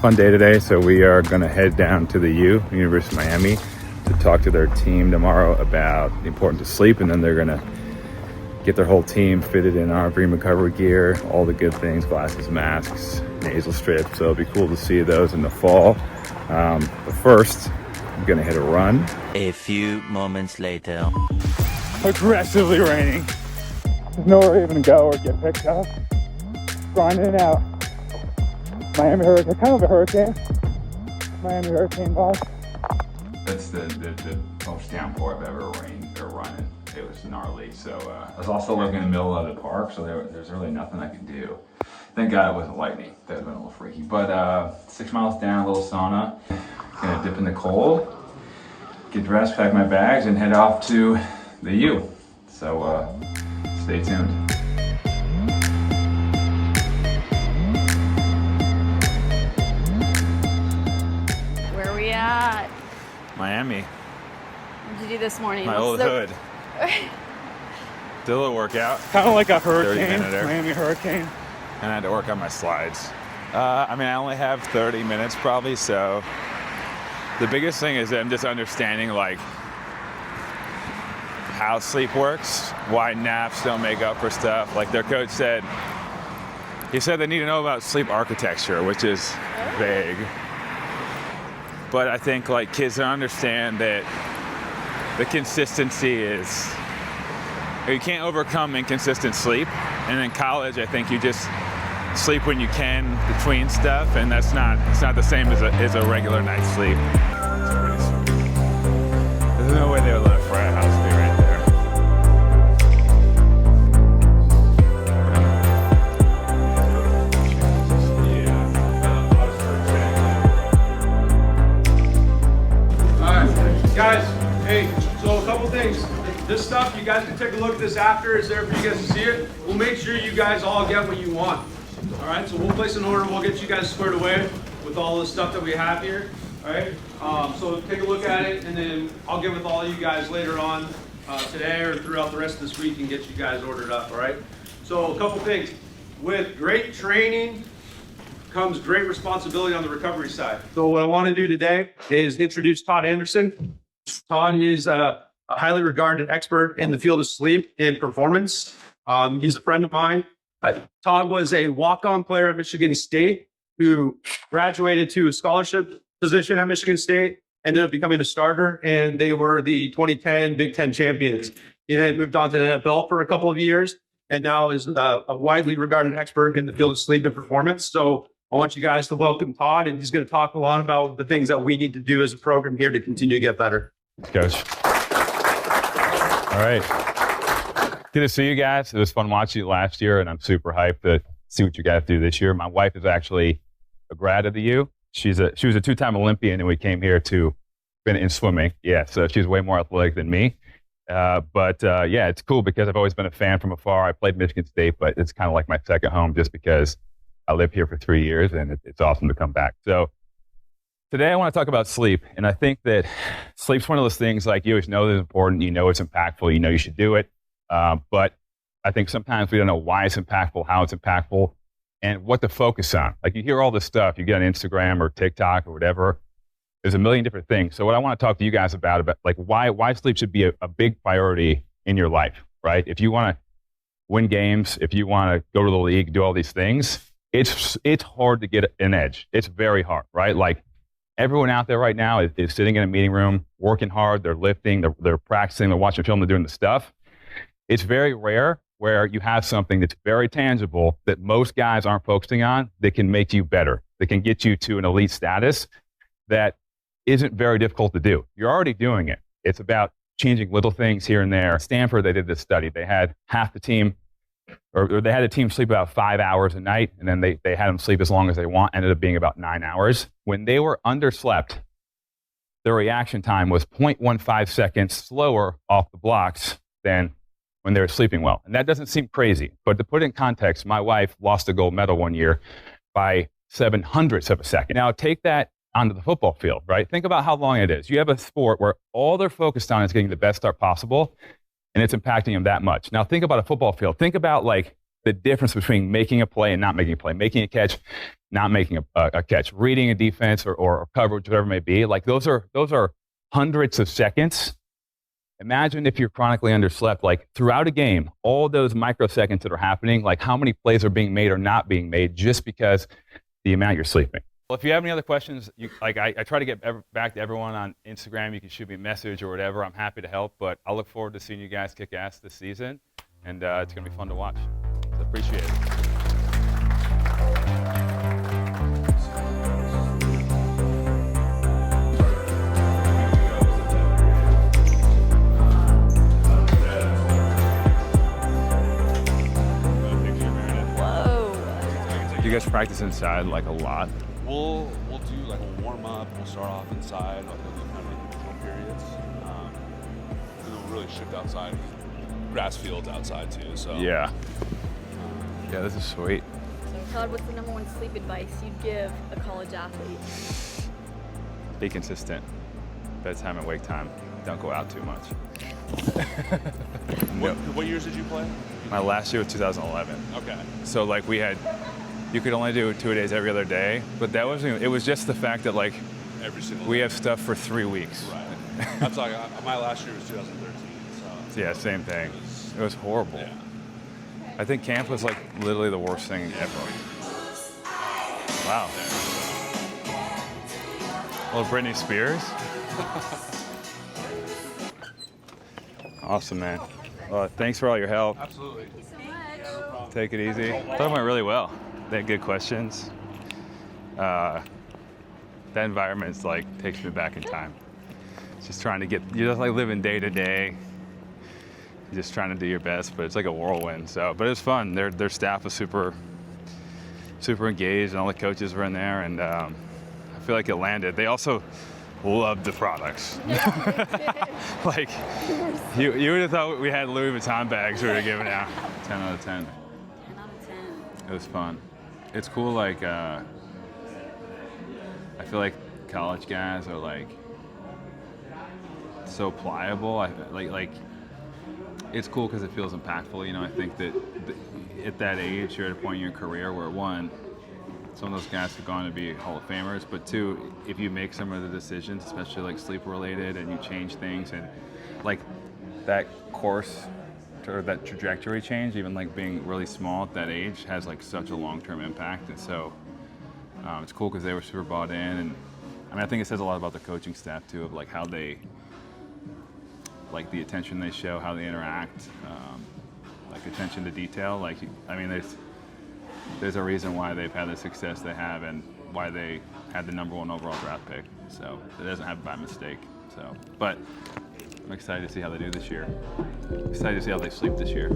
Fun day today. So we are going to head down to the University of Miami, to talk to their team tomorrow about the importance of sleep, and then they're going to get their whole team fitted in our dream recovery gear, all the good things, glasses, masks, nasal strips. So it'll be cool to see those in the fall. But first, I'm going to hit a run. A few moments later. Aggressively raining. There's nowhere even to go or get picked up. Grinding it out. Miami Hurricane, kind of a hurricane. Miami Hurricane boss. That's the most downpour I've ever rained or run in. It was gnarly. So I was also living in the middle of the park, so there's really nothing I could do. Thank God it wasn't lightning. That would have been a little freaky. But 6 miles down, a little sauna. Gonna dip in the cold, get dressed, pack my bags, and head off to the U. So stay tuned. Where are we at? Miami. What did you do this morning? My old hood. Did a little workout. Kind of like a hurricane, Miami Hurricane. And I had to work on my slides. I only have 30 minutes probably, so the biggest thing is that I'm just understanding like how sleep works, why naps don't make up for stuff. Like their coach said, he said they need to know about sleep architecture, which is vague. But I think like kids don't understand that the consistency is, you can't overcome inconsistent sleep. And in college, I think you just sleep when you can between stuff, and it's not the same as a regular night's sleep. There's no way they would let a frat house be right there. Alright, guys, hey, so a couple things. This stuff, you guys can take a look at this after. It's there for you guys to see it. We'll make sure you guys all get what you want. All right, so we'll place an order. We'll get you guys squared away with all the stuff that we have here. All right, so take a look at it, and then I'll get with all you guys later on today or throughout the rest of this week and get you guys ordered up. All right. So a couple things. With great training comes great responsibility on the recovery side. So what I want to do today is introduce Todd Anderson. Todd is a highly regarded expert in the field of sleep and performance. He's a friend of mine. Todd was a walk-on player at Michigan State who graduated to a scholarship position at Michigan State, ended up becoming a starter, and they were the 2010 Big Ten champions. He then moved on to the NFL for a couple of years, and now is a widely regarded expert in the field of sleep and performance. So I want you guys to welcome Todd, and he's going to talk a lot about the things that we need to do as a program here to continue to get better. Coach. All right. Good to see you guys. It was fun watching you last year, and I'm super hyped to see what you guys do this year. My wife is actually a grad of the U. She was a two-time Olympian, and we came here to finish in swimming. Yeah, so she's way more athletic than me. But it's cool because I've always been a fan from afar. I played Michigan State, but it's kind of like my second home just because I lived here for 3 years, and it's awesome to come back. So today I want to talk about sleep, and I think that sleep's one of those things like you always know that it's important, you know it's impactful, you know you should do it. But I think sometimes we don't know why it's impactful, how it's impactful, and what to focus on. Like you hear all this stuff, you get on Instagram or TikTok or whatever, there's a million different things. So what I want to talk to you guys about like why sleep should be a big priority in your life, right? If you want to win games, if you want to go to the league, do all these things, it's hard to get an edge. It's very hard, right? Like everyone out there right now is sitting in a meeting room, working hard, they're lifting, they're practicing, they're watching film, they're doing the stuff. It's very rare where you have something that's very tangible that most guys aren't focusing on that can make you better, that can get you to an elite status that isn't very difficult to do. You're already doing it. It's about changing little things here and there. At Stanford, they did this study. They had half the team, or they had the team sleep about 5 hours a night, and then they had them sleep as long as they want, ended up being about 9 hours. When they were underslept, their reaction time was 0.15 seconds slower off the blocks than when they were sleeping well. And that doesn't seem crazy, but to put it in context, my wife lost a gold medal one year by 0.07 of a second. Now take that onto the football field, right? Think about how long it is. You have a sport where all they're focused on is getting the best start possible, and it's impacting them that much. Now think about a football field. Think about like the difference between making a play and not making a play, making a catch, not making a catch, reading a defense or coverage, whatever it may be. Like those are hundreds of seconds. Imagine if you're chronically underslept, like throughout a game, all those microseconds that are happening, like how many plays are being made or not being made just because the amount you're sleeping. Well, if you have any other questions, I try to get back to everyone on Instagram. You can shoot me a message or whatever. I'm happy to help, but I look forward to seeing you guys kick ass this season, and it's going to be fun to watch. So appreciate it. Whoa. Do you guys practice inside like a lot? We'll do like a warm up. We'll start off inside, like we'll do kind of individual periods, and then we'll really shift outside. Grass fields outside too. So Yeah. Yeah, this is sweet. So Todd, what's the #1 sleep advice you'd give a college athlete? Be consistent. Bedtime and wake time. Don't go out too much. What years did you play? My last year was 2011. Okay. So like you could only do 2 days every other day, but it was just the fact that like Every single we day. have stuff for 3 weeks. Right. I'm talking. My last year was 2013. So Yeah, same thing. It was horrible. yeah. I think camp was like literally the worst thing ever. Wow. Well, Britney Spears. Awesome, man. Well, thanks for all your help. Absolutely. Take it easy. I thought it went really well. They had good questions. That environment's like takes me back in time. It's just trying to you're just like living day to day. You're just trying to do your best, but it's like a whirlwind. So, but it was fun. Their staff was super engaged, and all the coaches were in there, and I feel like it landed. They also loved the products. Like you would have thought we had Louis Vuitton bags we were giving out. 10 out of 10. 10 out of 10. It was fun. It's cool. Like I feel like college guys are like so pliable. Like it's cool because it feels impactful. You know, I think that at that age, you're at a point in your career where one, some of those guys have gone to be Hall of Famers, but two, if you make some of the decisions, especially like sleep related, and you change things, and like that course or that trajectory change, even like being really small at that age, has like such a long-term impact. And so it's cool because they were super bought in, and I mean, I think it says a lot about the coaching staff too, of like how they, like the attention they show, how they interact, like attention to detail. Like, I mean, there's a reason why they've had the success they have and why they had the #1 overall draft pick. So it doesn't happen by mistake. So, but I'm excited to see how they do this year. Excited to see how they sleep this year.